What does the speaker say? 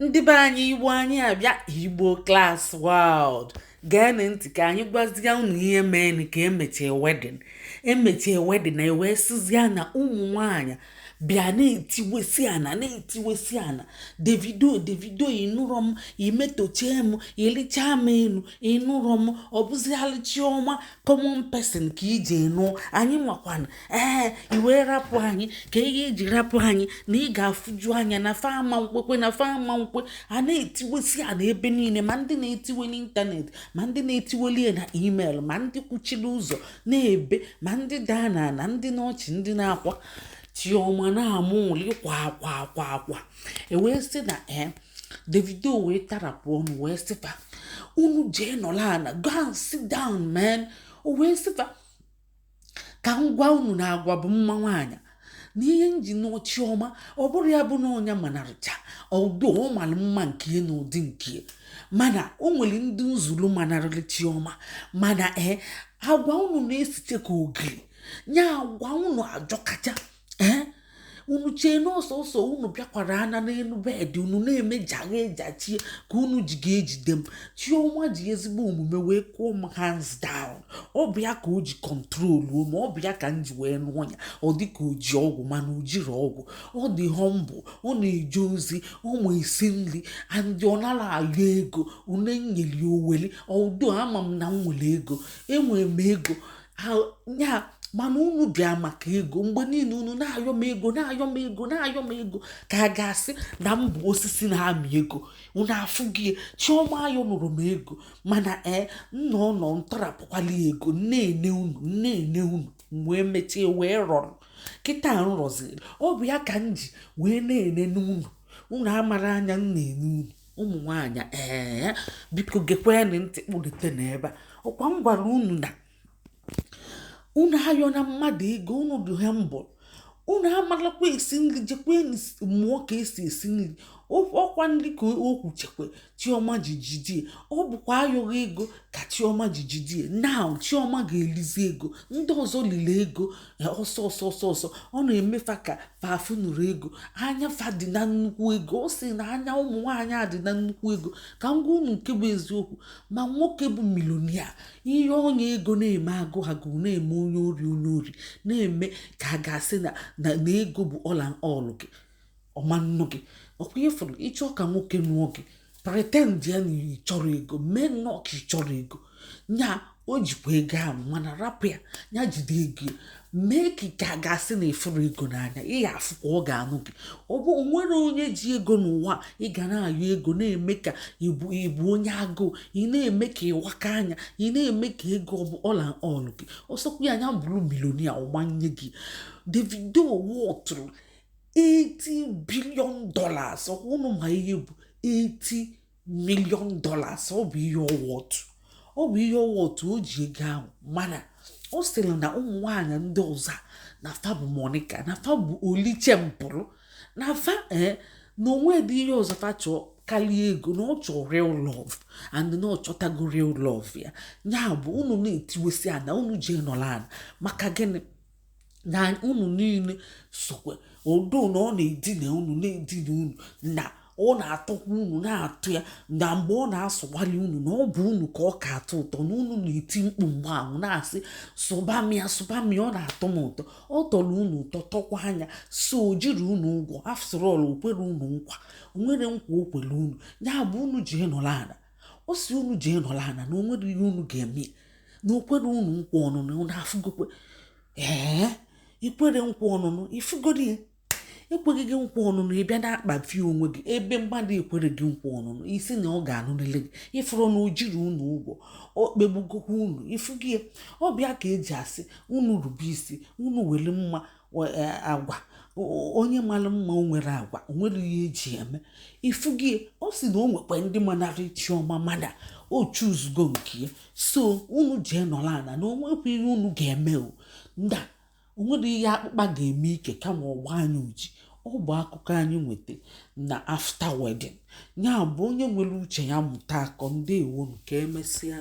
Ndị be anyị Igbo anyị abịa Igbo Class World. Geenụ ntị ka anyị gwazie unu ihe mee ka emechie wedin na ewee sizie na ụmụ nwanyị bịa na-etiwesi ana Davido ịnụrọ m imetochie m ilichaa m enu ịnụrọ m ọ bụzialụ Chioma common person ka ije nụ anyị nwakwana iwee rapụ anyị ka ihe eji rapụ anyị na ị ga-afụju anya na fama nkwe a na-etiwesi ana ebe niile ma ndị na-etiwe n'ịntanetị ma ndị na-etiwelie na email ma ndị kwuchiri ụzọ na-ebe ma ndị daa na ndị n'ọchị ndị na-akwa Chioma na-amụ ụli kwa ewee sị na Davido wee tarapụ ọnụ wee sịfa unu jee nọla ana go and sit down man. O wee sịfa ka m gwa unu na agwa bụ mma nwaanyị na ihe nji nọ Chioma ọ bụrụ ya bụ na ọnya manarịcha ọdụ ọ mara mma nke n'ụdị nke mana o nwere ndị nzulu manarịrị Chioma mana agwa unu na-esite ka ogiri nya agwa unu ajọkacha unu chee n'ọsọsọ unu bịakwara ana n'elu bedị unu na-eme jachie ka unu ji ga-ejide m. Chioma ji ezigbo omume wee kwụọ m hands down. Ọ bụ ya ka o ji kọntrolu ma ọ bụ ya ka m ji wee nụọ ya ọ dị ka o ji ọgwụ mana o jiri ọgwụ. Ọ dị humble, ọ na-eje ozi, ọ ma esi nri andị ọ nara ayọ ego une nyeli oweli ọdụ ama m na m nwere ego enwere m ego ya mana unu bịa maka ego mgbe niile unu na-ayọ m ego ka a ga-asị na m bụ osisi na-amị ego unu afụ gị Chioma ayọ nụrụ m ego mana nọ ntọrapụkwala ego na-ene unu wee mechie wee rọrọ kịta nrọziri ọ bụ ya ka m ji wee na-ene unu amara anya m na-ene unu ụmụ nwaanyị biko gekwenụ ntị kpụlite n'ebe ọkwa m gwara unu na unu ayọ na mmadụ ego unu dị ha mbọ unu amalakwa esi nri jekwe mụọ ka esi esi nri ọkwa nri ka okwuchekwe Chioma ji jidie ọ bụkwa ayọghị ego ka Chioma ji jidie now Chioma ga-elizi ego ndị ọzọ lile ego ọsọ ọ na-emefa ka pafu nụrụ ego anya fa dị na nnukwu ego ọ sị na anya ụmụ nwaanyị a dị na nnukwu ego ka m gwa unu nke bụ eziokwu ma nwoke bụ milonia ihe onye ego na-eme agụ na-eme onye ori na-eme ka a ga-asị na ego bụ ọla ọlụ gị ọma nnụ gị ọkwa ịfụrụ ịchọ ka nwoke nụọ gị pretend ya na ị chọrọ ego mee nnọọ ka ị chọrọ ego nya o jikwa ego ahụ mana rapụ ya jide ego ya mee ka a ga-asị na ịfụrụ ego n'anya ị ga-afụ ka ọ ga-anụ gị ọ bụ nwere onye ji ego n'ụwa ị ga na-ayọ ego na-eme ka ịbụ onye agụụ ị na-eme ka ịwaka anya ị na-eme ka ego ọ bụ ọla ọlụ gị ọsọkwa ya anya bụrụ milonia ọgbanye gị Davido wọtụrụ $80 billion unu ma ihe bụ $80 million ọ bụ ihe ọwọtụ o ji ego ahụ mana ọ sịrị na ụmụ nwaanyị ndị ọzọ na fa bụ Monica na fa bụ oliche mpụrụ na fa na onwe dị ihe ọzọ fa chọọ karịa ego na ọ chọọ real love and na ọ chọtago real love ya bụ unu na-etiwesi ana unu jee nọla ana maka gịnị na unu niile sokwe odo na ọ na-edina unu na ọ na-atụkwa unu na-atụ ya na mgbe ọ na-asụgbalị unu na ọ bụ unu ka ọ ka atọ ụtọ na unu na-eti mkpu mgbe ahụ na-asị sụbamịa ọ na-atọ m ụtọ ọ tọrọ unu ụtọ tọkwa anya so o jiri unu ụgwọ after all o kwere unu nkwa o nwere nkwa o kwere unu ya bụ unu jee nọla ana o si unu jee nọla ana na o nwere ihe unu ga-eme na o kwere unu nkwa ọnụnụ unu afụgokwe ikwere nkwa ọnụnụ ifugodi ya ekweghị gị nkwa ọnụnụ ị bịa na-akpafi onwe gị ebe mmadụ ekwere gị nkwa ọnụnụ isi na ọ ga-anụlele gị ịfụrụ na o jiri unu ụgwọ o kpegbugokwa unu ifu gị ọ bịa ka eji asị unu rube isi unu were mma agwa onye mara mma o nwere agwa o nwere ihe eji eme ifu gị ọ sị na o nwekwa ndị manara Chioma mana o chuzugo nke ya so unu jee nọrọ ana na o nwekwa ihe unu ga-eme onwere ihe akpụkpa ga-eme ike kama ọgba anyị uji ọ bụ akụkọ anyị nweta na after wedding ya bụ onye nwere uche ya mụta akọ ndeewo nke emesịa